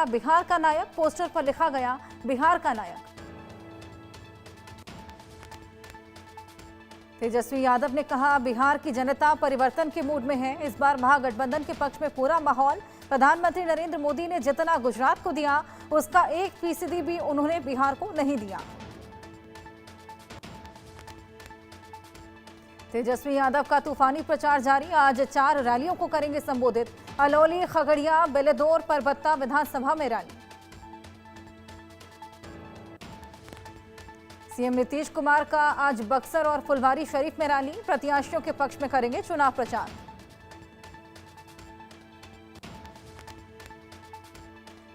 बना बिहार का नायक, पोस्टर पर लिखा गया बिहार का नायक। तेजस्वी यादव ने कहा, बिहार की जनता परिवर्तन के मूड में है। इस बार महागठबंधन के पक्ष में पूरा माहौल। प्रधानमंत्री नरेंद्र मोदी ने जितना गुजरात को दिया, उसका 1% भी उन्होंने बिहार को नहीं दिया। तेजस्वी यादव का तूफानी प्रचार जारी। आज 4 रैलियों को करेंगे संबोधित। अलौली, खगड़िया, बेलेदौर, परबत्ता विधानसभा में रैली। सीएम नीतीश कुमार का आज बक्सर और फुलवारी शरीफ में रैली। प्रत्याशियों के पक्ष में करेंगे चुनाव प्रचार।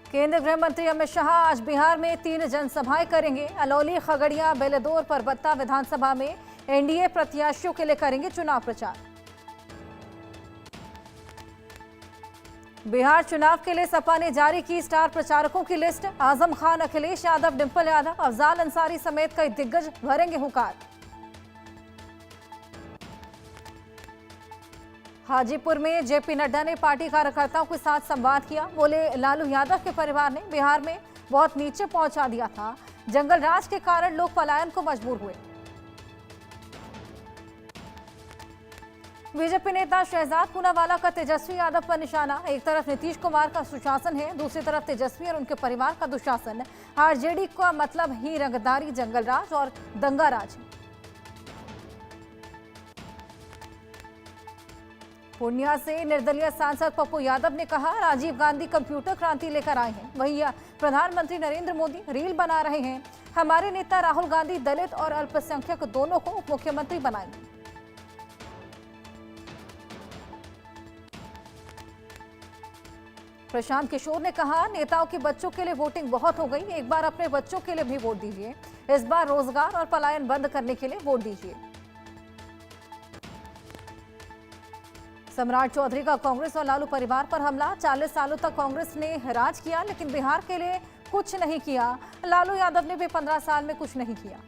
केंद्रीय गृह मंत्री अमित शाह आज बिहार में 3 जनसभाएं करेंगे। अलौली, खगड़िया, बेलेदौर, परबत्ता विधानसभा में एनडीए प्रत्याशियों के लिए करेंगे चुनाव प्रचार। बिहार चुनाव के लिए सपा ने जारी की स्टार प्रचारकों की लिस्ट। आजम खान, अखिलेश यादव, डिंपल यादव, अफजाल अंसारी समेत कई दिग्गज भरेंगे हुंकार। हाजीपुर में जेपी नड्डा ने पार्टी कार्यकर्ताओं के साथ संवाद किया। बोले, लालू यादव के परिवार ने बिहार में बहुत नीचे पहुंचा दिया था। जंगल राज के कारण लोग पलायन को मजबूर हुए। बीजेपी नेता शहजाद पूनावाला का तेजस्वी यादव पर निशाना। एक तरफ नीतीश कुमार का सुशासन है, दूसरी तरफ तेजस्वी और उनके परिवार का दुशासन। आरजेडी का मतलब ही रंगदारी, जंगल राज और दंगा राज। पूर्णिया से निर्दलीय सांसद पप्पू यादव ने कहा, राजीव गांधी कंप्यूटर क्रांति लेकर आए हैं, वहीं प्रधानमंत्री नरेंद्र मोदी रील बना रहे हैं। हमारे नेता राहुल गांधी दलित और अल्पसंख्यक दोनों को उप मुख्यमंत्री बनाएंगे। प्रशांत किशोर ने कहा, नेताओं के बच्चों के लिए वोटिंग बहुत हो गई, एक बार अपने बच्चों के लिए भी वोट दीजिए। इस बार रोजगार और पलायन बंद करने के लिए वोट दीजिए। सम्राट चौधरी का कांग्रेस और लालू परिवार पर हमला। 40 सालों तक कांग्रेस ने राज किया, लेकिन बिहार के लिए कुछ नहीं किया। लालू यादव ने भी 15 साल में कुछ नहीं किया।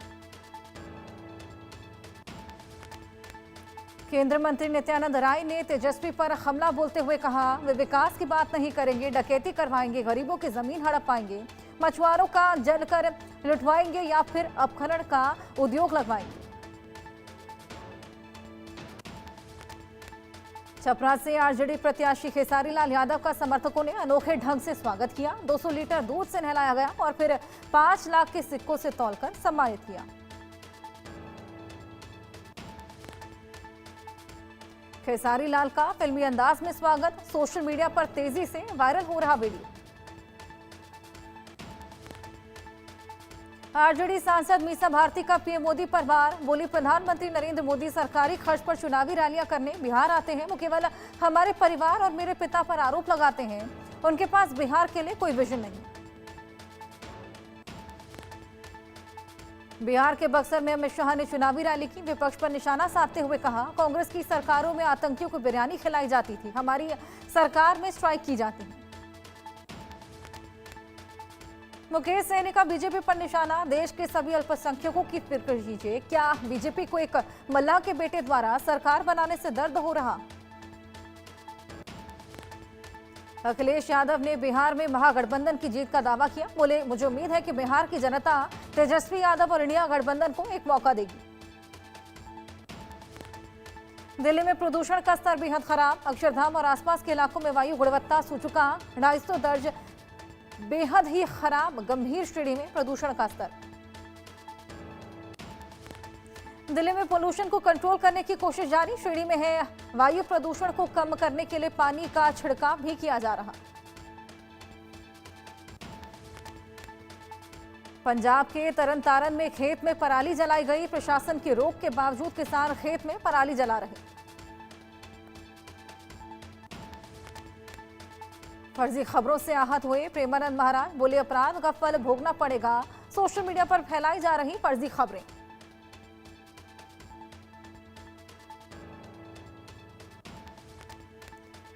केंद्रीय मंत्री नित्यानंद राय ने तेजस्वी पर हमला बोलते हुए कहा, वे विकास की बात नहीं करेंगे, डकैती करवाएंगे, गरीबों की जमीन हड़प पाएंगे, मछुआरों का जलकर लुटवाएंगे या फिर अपहरण का उद्योग लगवाएंगे। छपरा से आरजेडी प्रत्याशी खेसारी लाल यादव का समर्थकों ने अनोखे ढंग से स्वागत किया। 200 लीटर दूध से नहलाया गया और फिर 5 लाख के सिक्कों से तौलकर सम्मानित किया। खेसारी लाल का फिल्मी अंदाज में स्वागत। सोशल मीडिया पर तेजी से वायरल हो रहा वीडियो। आरजेडी सांसद मीसा भारती का पीएम मोदी पर वार। बोली, प्रधानमंत्री नरेंद्र मोदी सरकारी खर्च पर चुनावी रैलियां करने बिहार आते हैं, वो केवल हमारे परिवार और मेरे पिता पर आरोप लगाते हैं। उनके पास बिहार के लिए कोई विजन नहीं। बिहार के बक्सर में अमित शाह ने चुनावी रैली की। विपक्ष पर निशाना साधते हुए कहा, कांग्रेस की सरकारों में आतंकियों को बिरयानी खिलाई जाती थी, हमारी सरकार में स्ट्राइक की जाती है। मुकेश सहनी का बीजेपी पर निशाना। देश के सभी अल्पसंख्यकों की फिक्र कीजिए। क्या बीजेपी को एक मल्लाह के बेटे द्वारा सरकार बनाने से दर्द हो रहा? अखिलेश यादव ने बिहार में महागठबंधन की जीत का दावा किया। बोले, मुझे उम्मीद है कि बिहार की जनता तेजस्वी यादव और इंडिया गठबंधन को एक मौका देगी। दिल्ली में प्रदूषण का स्तर बेहद खराब। अक्षरधाम और आसपास के इलाकों में वायु गुणवत्ता सूचकांक 250 दर्ज, बेहद ही खराब, गंभीर श्रेणी में प्रदूषण का स्तर। दिल्ली में पोल्यूशन को कंट्रोल करने की कोशिश जारी। श्रेणी में है। वायु प्रदूषण को कम करने के लिए पानी का छिड़काव भी किया जा रहा। पंजाब के तरन तारन में खेत में पराली जलाई गई। प्रशासन की रोक के बावजूद किसान खेत में पराली जला रहे। फर्जी खबरों से आहत हुए प्रेमानंद महाराज। बोले, अपराध का फल भोगना पड़ेगा। सोशल मीडिया पर फैलाई जा रही फर्जी खबरें।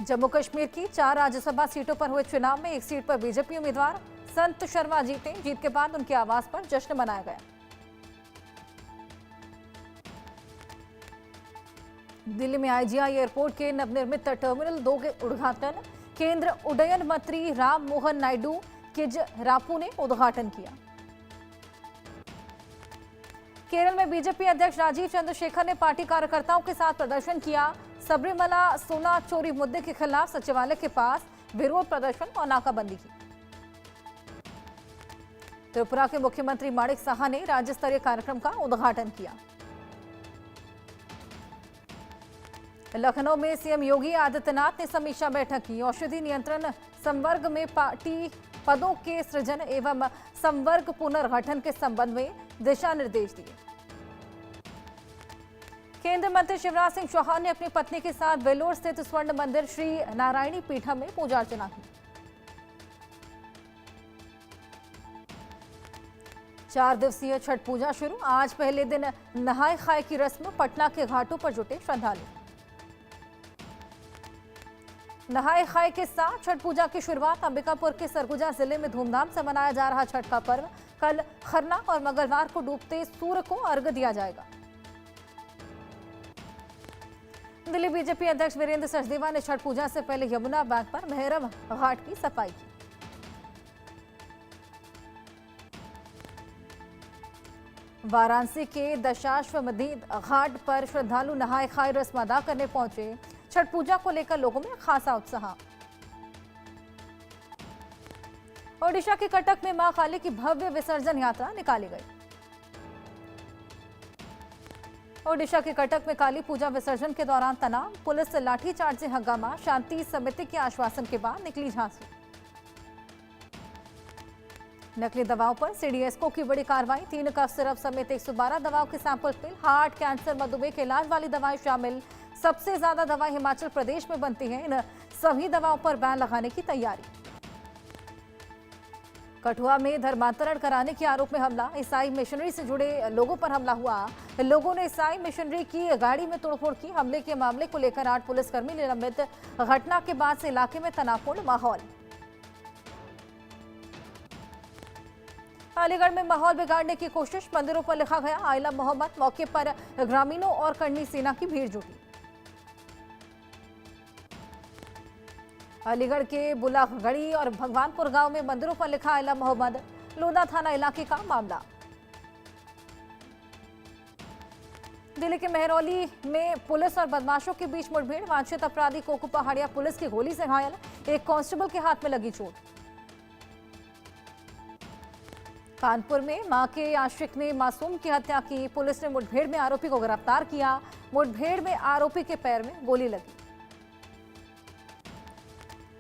जम्मू कश्मीर की 4 राज्यसभा सीटों पर हुए चुनाव में एक सीट पर बीजेपी उम्मीदवार संत शर्मा जीते। जीत के बाद उनके आवास पर जश्न मनाया गया। दिल्ली में आईजीआई एयरपोर्ट के नवनिर्मित टर्मिनल 2 के उद्घाटन। केंद्र उड्डयन मंत्री राम मोहन नायडू किजरापू ने उद्घाटन किया। केरल में बीजेपी अध्यक्ष राजीव चंद्रशेखर ने पार्टी कार्यकर्ताओं के साथ प्रदर्शन किया। सबरीमला सोना चोरी मुद्दे के खिलाफ सचिवालय के पास विरोध प्रदर्शन और नाकाबंदी की। त्रिपुरा के मुख्यमंत्री माणिक साहा ने राज्य स्तरीय कार्यक्रम का उद्घाटन किया। लखनऊ में सीएम योगी आदित्यनाथ ने समीक्षा बैठक की। औषधि नियंत्रण संवर्ग में पार्टी पदों के सृजन एवं संवर्ग पुनर्गठन के संबंध में दिशा निर्देश दिए। केंद्रीय मंत्री शिवराज सिंह चौहान ने अपनी पत्नी के साथ वेलोर स्थित स्वर्ण मंदिर श्री नारायणी पीठम में पूजा अर्चना की। 4 दिवसीय छठ पूजा शुरू। आज पहले दिन नहाय खाए की रस्म। पटना के घाटों पर जुटे श्रद्धालु। नहाय खाए के साथ छठ पूजा की शुरुआत। अंबिकापुर के सरगुजा जिले में धूमधाम से मनाया जा रहा छठ का पर्व। कल खरना और मंगलवार को डूबते सूर्य को अर्घ्य दिया जाएगा। दिल्ली बीजेपी अध्यक्ष वीरेंद्र सचदेवा ने छठ पूजा से पहले यमुना बैंक पर मेहरम घाट की सफाई की। वाराणसी के दशाश्वमेध घाट पर श्रद्धालु नहाय खाए रस्म अदा करने पहुंचे। छठ पूजा को लेकर लोगों में खासा उत्साह। ओडिशा के कटक में मां काली की भव्य विसर्जन यात्रा निकाली गई। ओडिशा के कटक में काली पूजा विसर्जन के दौरान तनाव, पुलिस से लाठीचार्ज से हंगामा। शांति समिति के आश्वासन के बाद निकली झांसी। नकली दवाओं पर सीडीएसको की बड़ी कार्रवाई। 3 कफ सिरप समेत 112 दवाओं के सैंपल फेल। हार्ट, कैंसर, मधुमेह के इलाज वाली दवाएं शामिल। सबसे ज्यादा दवाएं हिमाचल प्रदेश में बनती हैं। इन सभी दवाओं पर बैन लगाने की तैयारी। कठुआ में धर्मांतरण कराने के आरोप में हमला। ईसाई मिशनरी से जुड़े लोगों पर हमला हुआ। लोगों ने ईसाई मिशनरी की गाड़ी में तोड़फोड़ की। हमले के मामले को लेकर 8 पुलिसकर्मी निलंबित। घटना के बाद से इलाके में तनावपूर्ण माहौल। अलीगढ़ में माहौल बिगाड़ने की कोशिश। मंदिरों पर लिखा गया आइला मोहम्मद। मौके पर ग्रामीणों और करनी सेना की भीड़ जुटी। अलीगढ़ के बुलागड़ी और भगवानपुर गांव में मंदिरों पर लिखा आइला मोहम्मद। लोधा थाना इलाके का मामला। दिल्ली के मेहरौली में पुलिस और बदमाशों के बीच मुठभेड़। वांछित अपराधी कोकू पहाड़िया पुलिस की गोली से घायल। एक कांस्टेबल के हाथ में लगी चोट। कानपुर में मां के आशिक ने मासूम की हत्या की। पुलिस ने मुठभेड़ में आरोपी को गिरफ्तार किया। मुठभेड़ में आरोपी के पैर में गोली लगी।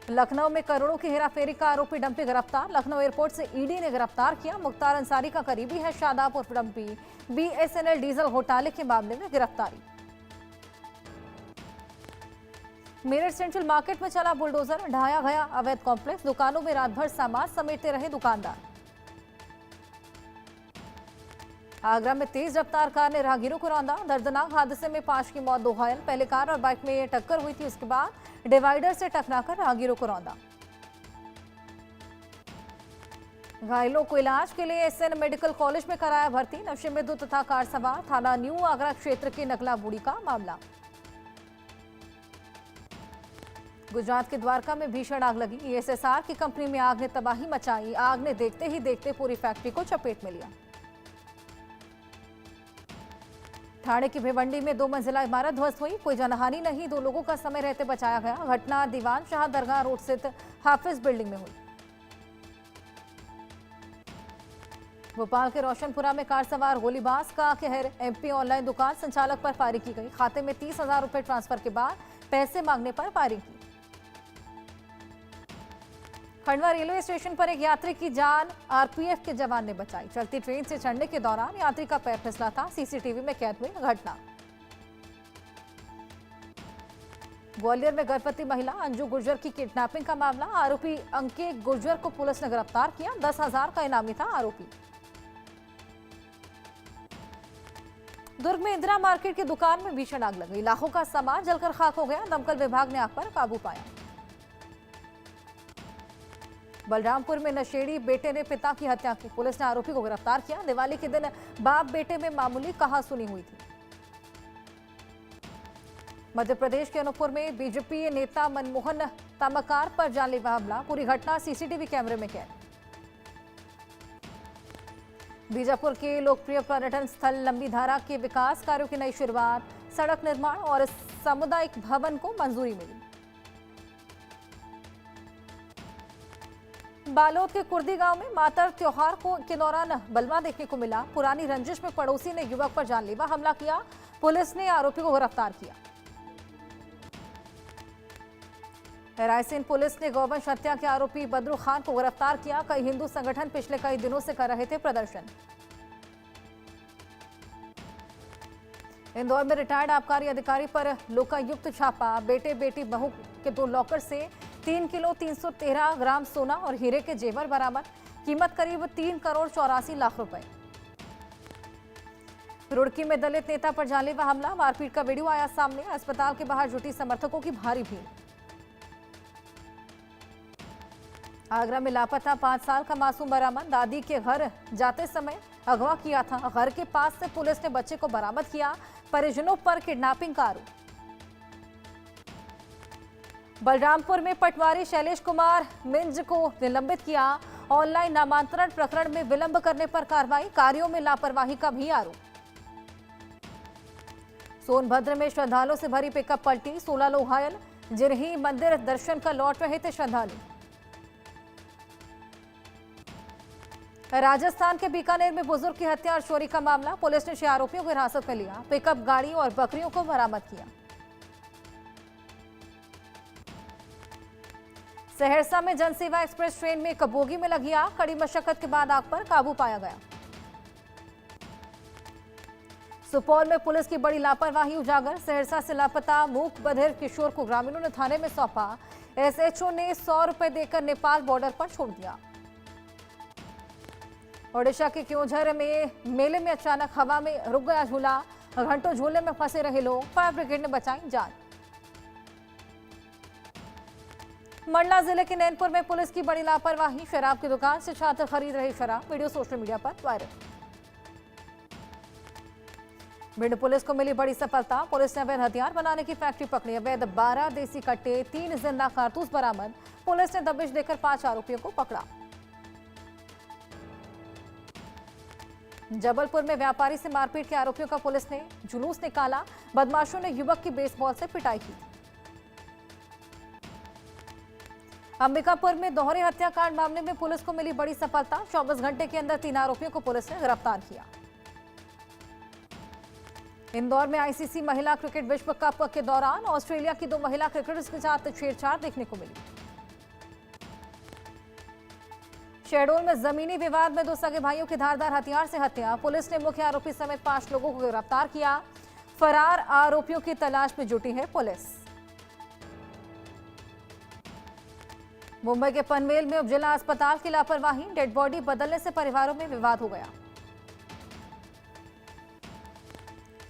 लखनऊ में करोड़ों की हेराफेरी का आरोपी डंपी गिरफ्तार। लखनऊ एयरपोर्ट से ईडी ने गिरफ्तार किया। मुख्तार अंसारी का करीबी है शादाब उर्फ डंपी। बीएसएनएल डीजल घोटाले के मामले में गिरफ्तारी। मेरठ सेंट्रल मार्केट में चला बुलडोजर। ढाया गया अवैध कॉम्प्लेक्स। दुकानों में रात भर सामान समेटते रहे दुकानदार। आगरा में तेज रफ्तार कार ने राहगीरों को रौंदा। दर्दनाक हादसे में 5 की मौत, 2 घायल। पहले कार और बाइक में टक्कर हुई थी। उसके बाद डिवाइडर से टकराकर राहगीरों को रौंदा। घायलों को इलाज के लिए एसएन मेडिकल कॉलेज में कराया भर्ती। नशे में 2 तथा कार सवार। थाना न्यू आगरा क्षेत्र के नगला बूढ़ी का मामला। गुजरात के द्वारका में भीषण आग लगी। ईएसएसआर की कंपनी में आग ने तबाही मचाई। आग ने देखते ही देखते पूरी फैक्ट्री को चपेट में लिया। ठाणे की भिवंडी में 2 मंजिला इमारत ध्वस्त हुई। कोई जनहानि नहीं। 2 लोगों का समय रहते बचाया गया। घटना दीवान शाह दरगाह रोड स्थित हाफिज बिल्डिंग में हुई। भोपाल के रोशनपुरा में कार सवार गोलीबाज का कहर। एमपी ऑनलाइन दुकान संचालक पर फायरिंग की गई। खाते में 30,000 रुपए ट्रांसफर के बाद पैसे मांगने पर फायरिंग की। खंडवा रेलवे स्टेशन पर एक यात्री की जान आरपीएफ के जवान ने बचाई। चलती ट्रेन से चढ़ने के दौरान यात्री का पैर फिसला था। सीसीटीवी में कैद हुई घटना। ग्वालियर में गर्भवती महिला अंजू गुर्जर की किडनैपिंग का मामला। आरोपी अंकित गुर्जर को पुलिस ने गिरफ्तार किया। 10,000 का इनामी था आरोपी। दुर्ग में इंदिरा मार्केट की दुकान में भीषण आग लग गई। लाखों का सामान जलकर खाक हो गया। दमकल विभाग ने आग पर काबू पाया। बलरामपुर में नशेड़ी बेटे ने पिता की हत्या की। पुलिस ने आरोपी को गिरफ्तार किया। दिवाली के दिन बाप बेटे में मामूली कहासुनी हुई थी। मध्य प्रदेश के अनूपपुर में बीजेपी नेता मनमोहन तमकार पर जानलेवा हमला। पूरी घटना सीसीटीवी कैमरे में कैद। बीजापुर के लोकप्रिय पर्यटन स्थल लंबी धारा के विकास कार्यों की नई शुरुआत, सड़क निर्माण और सामुदायिक भवन को मंजूरी मिली। बालोद के कुर्दी गांव में मातर त्योहार के दौरान बलवा देखने को मिला। पुरानी रंजिश में पड़ोसी ने युवक पर जानलेवा हमला किया। पुलिस ने आरोपी को गिरफ्तार किया। रायसेन पुलिस ने गौवंश हत्या के आरोपी बदरू खान को गिरफ्तार किया। कई हिंदू संगठन पिछले कई दिनों से कर रहे थे प्रदर्शन। इंदौर में रिटायर्ड आबकारी अधिकारी पर लोकायुक्त छापा। बेटे बेटी बहू के 2 लॉकर से 3 किलो 313 ग्राम सोना और हीरे के जेवर बरामद। कीमत करीब 3 करोड़ 84 लाख रुपए। रुड़की में दलित नेता पर जानलेवा हमला, मारपीट का वीडियो आया सामने। अस्पताल के बाहर जुटी समर्थकों की भारी भीड़। आगरा में लापता 5 साल का मासूम बरामद। दादी के घर जाते समय अगवा किया था। घर के पास से पुलिस ने बच्चे को बरामद किया। परिजनों पर किडनैपिंग का आरोप। बलरामपुर में पटवारी शैलेश कुमार मिंज को निलंबित किया। ऑनलाइन नामांतरण प्रकरण में विलंब करने पर कार्रवाई। कार्यों में लापरवाही का भी आरोप। सोनभद्र में श्रद्धालुओं से भरी पिकअप पलटी, 16 लोग घायल। जिरही मंदिर दर्शन कर लौट रहे थे श्रद्धालु। राजस्थान के बीकानेर में बुजुर्ग की हत्या और चोरी का मामला। पुलिस ने 6 आरोपियों को हिरासत में लिया। पिकअप गाड़ी और बकरियों को बरामद किया। सहरसा में जनसेवा एक्सप्रेस ट्रेन में एक बोगी में लगी आग। कड़ी मशक्कत के बाद आग पर काबू पाया गया। सुपौल में पुलिस की बड़ी लापरवाही उजागर। सहरसा से लापता मूक बधिर किशोर को ग्रामीणों ने थाने में सौंपा। एसएचओ ने 100 रुपए देकर नेपाल बॉर्डर पर छोड़ दिया। ओडिशा के क्योंझर में मेले में अचानक हवा में रुक गया झूला। घंटों झूले में फंसे रहे लोग। फायर ब्रिगेड ने बचाई जान। मंडला जिले के नैनपुर में पुलिस की बड़ी लापरवाही। शराब की दुकान से छात्र खरीद रहे शराब। वीडियो सोशल मीडिया पर वायरल। भिंड पुलिस को मिली बड़ी सफलता। पुलिस ने अवैध हथियार बनाने की फैक्ट्री पकड़ी। अवैध 12 देसी कट्टे, 3 जिंदा कारतूस बरामद। पुलिस ने दबिश देकर 5 आरोपियों को पकड़ा। जबलपुर में व्यापारी से मारपीट के आरोपियों का पुलिस ने जुलूस निकाला। बदमाशों ने युवक की बेसबॉल से पिटाई की। अंबिकापुर में दोहरे हत्याकांड मामले में पुलिस को मिली बड़ी सफलता। 24 घंटे के अंदर 3 आरोपियों को पुलिस ने गिरफ्तार किया। इंदौर में आईसीसी महिला क्रिकेट विश्व कप के दौरान ऑस्ट्रेलिया की 2 महिला क्रिकेटर्स के साथ छेड़छाड़ देखने को मिली। शहडोल में जमीनी विवाद में 2 सगे भाइयों की धारदार हथियार से हत्या। पुलिस ने मुख्य आरोपी समेत 5 लोगों को गिरफ्तार किया। फरार आरोपियों की तलाश में जुटी है पुलिस। मुंबई के पनवेल में उपजिला अस्पताल की लापरवाही। डेड बॉडी बदलने से परिवारों में विवाद हो गया।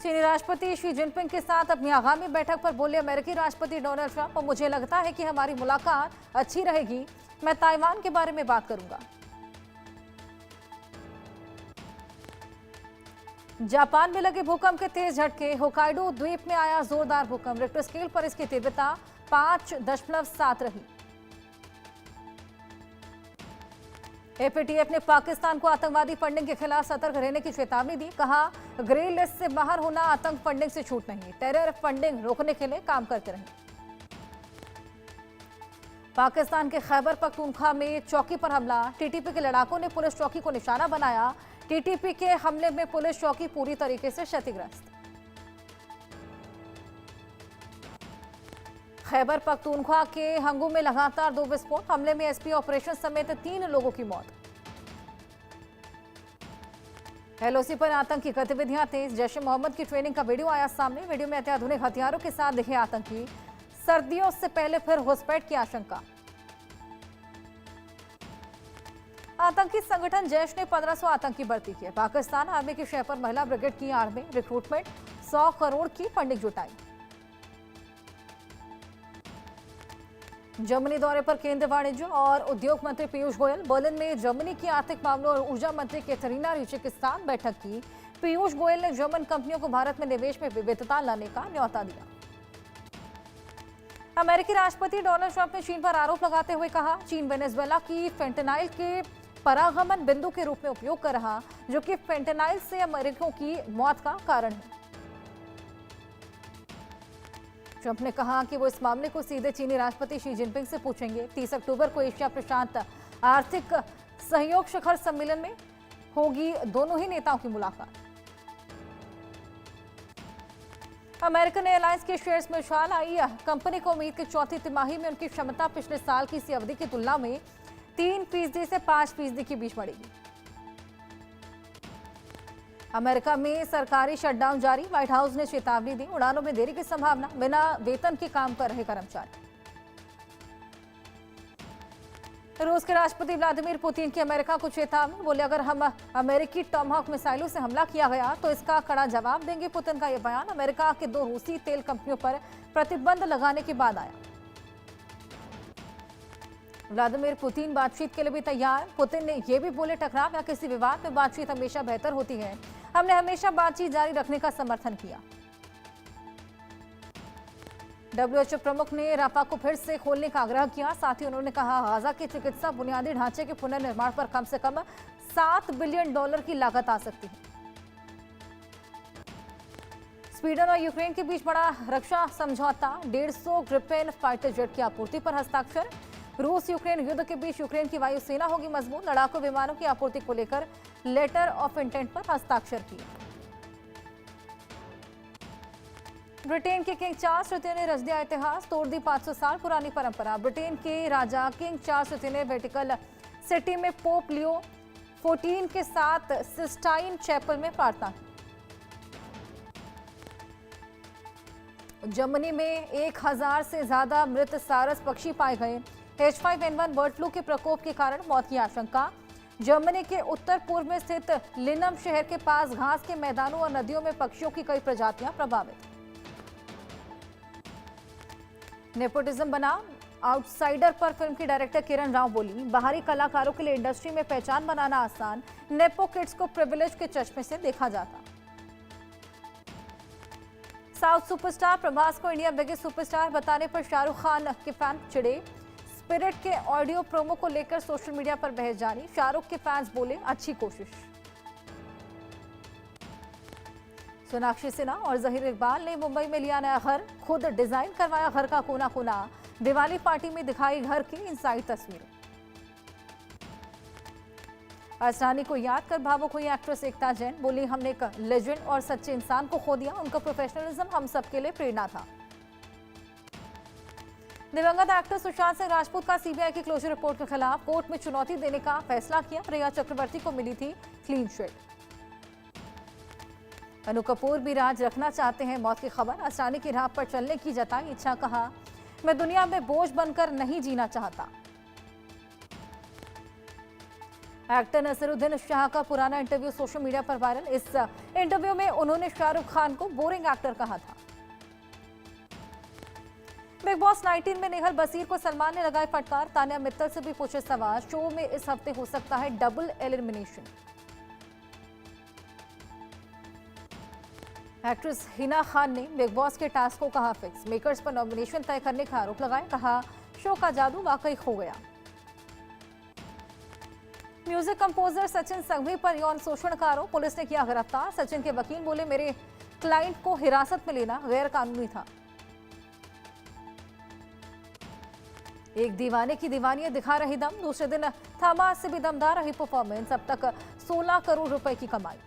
चीनी राष्ट्रपति शी जिनपिंग के साथ अपनी आगामी बैठक पर बोले अमेरिकी राष्ट्रपति डोनाल्ड ट्रंप, मुझे लगता है कि हमारी मुलाकात अच्छी रहेगी। मैं ताइवान के बारे में बात करूंगा। जापान में लगे भूकंप के तेज झटके। होकाइडो द्वीप में आया जोरदार भूकंप। रिक्टर स्केल पर इसकी तीव्रता 5.7 रही। एपीटीएफ ने पाकिस्तान को आतंकवादी फंडिंग के खिलाफ सतर्क रहने की चेतावनी दी। कहा, ग्रे लिस्ट से बाहर होना आतंक फंडिंग से छूट नहीं। टेरर फंडिंग रोकने के लिए काम करते रहें। पाकिस्तान के खैबर पख्तूनख्वा में चौकी पर हमला। टीटीपी के लड़ाकों ने पुलिस चौकी को निशाना बनाया। टीटीपी के हमले में पुलिस चौकी पूरी तरीके से क्षतिग्रस्त। खैबर पख्तूनख्वा के हंगू में लगातार 2 विस्फोट। हमले में एसपी ऑपरेशन समेत 3 लोगों की मौत। एलओसी पर आतंकी गतिविधियां तेज। जैश ए मोहम्मद की ट्रेनिंग का वीडियो आया सामने। वीडियो में अत्याधुनिक हथियारों के साथ दिखे आतंकी। सर्दियों से पहले फिर घुसपैठ की आशंका। आतंकी संगठन जैश ने 1500 आतंकी भर्ती किए। पाकिस्तान आर्मी की शह पर महिला ब्रिगेड की आड़ में रिक्रूटमेंट। 100 करोड़ की फंडिंग जुटाई। जर्मनी दौरे पर केंद्रीय वाणिज्य और उद्योग मंत्री पीयूष गोयल। बर्लिन में जर्मनी की आर्थिक मामलों और ऊर्जा मंत्री कैथरीना रिचे के साथ बैठक की। पीयूष गोयल ने जर्मन कंपनियों को भारत में निवेश में विविधता लाने का न्योता दिया। अमेरिकी राष्ट्रपति डोनाल्ड ट्रंप ने चीन पर आरोप लगाते हुए कहा, चीन वेनेजुएला की फेंटेनाइल के परागमन बिंदु के रूप में उपयोग कर रहा, जो कि फेंटेनाइल से अमेरिकियों की मौत का कारण है। ट्रंप ने कहा कि वो इस मामले को सीधे चीनी राष्ट्रपति शी जिनपिंग से पूछेंगे। 30 अक्टूबर को एशिया प्रशांत आर्थिक सहयोग शिखर सम्मेलन में होगी दोनों ही नेताओं की मुलाकात। अमेरिकन एयरलाइंस के शेयर्स में उछाल आई। कंपनी को उम्मीद कि चौथी तिमाही में उनकी क्षमता पिछले साल की इसी अवधि की तुलना में 3% से 5% के बीच बढ़ेगी। अमेरिका में सरकारी शटडाउन जारी। व्हाइट हाउस ने चेतावनी दी, उड़ानों में देरी की संभावना, बिना वेतन के काम कर रहे कर्मचारी। रूस के राष्ट्रपति व्लादिमीर पुतिन की अमेरिका को चेतावनी। बोले, अगर हम अमेरिकी टॉमहॉक मिसाइलों से हमला किया गया तो इसका कड़ा जवाब देंगे। पुतिन का यह बयान अमेरिका के 2 रूसी तेल कंपनियों पर प्रतिबंध लगाने के बाद आया। व्लादिमीर पुतिन बातचीत के लिए भी तैयार। पुतिन ने यह भी बोले, टकराव या किसी विवाद में बातचीत हमेशा बेहतर होती है। हमने हमेशा बातचीत जारी रखने का समर्थन किया। WHO प्रमुख ने राफा को फिर से खोलने का आग्रह किया। साथ ही उन्होंने कहा, गाजा की चिकित्सा बुनियादी ढांचे के पुनर्निर्माण पर कम से कम $7 बिलियन की लागत आ सकती है। स्वीडन और यूक्रेन के बीच बड़ा रक्षा समझौता। 150 ग्रिपेन फाइटर जेट की आपूर्ति पर हस्ताक्षर। रूस यूक्रेन युद्ध के बीच यूक्रेन की वायुसेना होगी मजबूत। लड़ाकू विमानों की आपूर्ति को लेकर लेटर ऑफ इंटेंट पर हस्ताक्षर किए। ब्रिटेन के किंग चार्ल्स तृतीय ने रच दिया इतिहास, तोड़ दी 500 साल पुरानी परंपरा। ब्रिटेन के राजा किंग चार्ल्स तृतीय ने वेटिकन सिटी में पोप लियो 14 के साथ सिस्टाइन चैपल में प्रार्थना की। जर्मनी में 1000 से ज्यादा मृत सारस पक्षी पाए गए। H5N1 बर्ड फ्लू के प्रकोप के कारण मौत की आशंका। जर्मनी के उत्तर पूर्व में स्थित लिनम शहर के पास घास के मैदानों और नदियों में पक्षियों की कई प्रजातियां प्रभावित। नेपोटिज्म बना आउटसाइडर पर फिल्म की डायरेक्टर किरण राव बोली, बाहरी कलाकारों के लिए इंडस्ट्री में पहचान बनाना आसान, नेपो किड्स को प्रिविलेज के चश्मे से देखा जाता। साउथ सुपरस्टार प्रभास को इंडिया बिगेस्ट सुपरस्टार बताने पर शाहरुख खान के फैन चिढ़े। स्पिरिट के ऑडियो प्रोमो को लेकर सोशल मीडिया पर बहस जारी। शाहरुख के फैंस बोले, अच्छी कोशिश। सोनाक्षी सिन्हा और जहीर इकबाल ने मुंबई में लिया नया घर, खुद डिजाइन करवाया घर का कोना कोना। दिवाली पार्टी में दिखाई घर की इनसाइड तस्वीरें। असरानी को याद कर भावुक हुई एक्ट्रेस एकता जैन, बोली, हमने एक लेजेंड और सच्चे इंसान को खो दिया। उनका प्रोफेशनलिज्म हम सबके लिए प्रेरणा था। दिवंगत एक्टर सुशांत सिंह राजपूत का सीबीआई की क्लोजर रिपोर्ट के खिलाफ कोर्ट में चुनौती देने का फैसला किया। रिया चक्रवर्ती को मिली थी क्लीन चिट। अनु कपूर भी राज रखना चाहते हैं, मौत की खबर। असरानी की राह पर चलने की जताई इच्छा, कहा, मैं दुनिया में बोझ बनकर नहीं जीना चाहता। एक्टर नसीरुद्दीन शाह का पुराना इंटरव्यू सोशल मीडिया पर वायरल। इस इंटरव्यू में उन्होंने शाहरुख खान को बोरिंग एक्टर कहा था। बिग बॉस 19 में नेहल बसीर को सलमान ने लगाई फटकार। तान्या मित्तल से भी पूछे सवाल। शो में इस हफ्ते हो सकता है double elimination. Actress Hina Khan ने बिग बॉस के टास्क को कहा फिक्स। मेकर्स पर नॉमिनेशन तय करने का आरोप लगाया, कहा, शो का जादू वाकई खो गया। म्यूजिक कंपोजर सचिन संघवी पर यौन शोषण का आरोप, पुलिस ने किया गिरफ्तार। सचिन के वकील बोले, मेरे क्लाइंट को हिरासत में लेना गैर कानूनी था। एक दीवाने की दीवानियत दिखा रही दम, दूसरे दिन थमा से भी दमदार रही परफॉर्मेंस। अब तक 16 करोड़ रुपए की कमाई।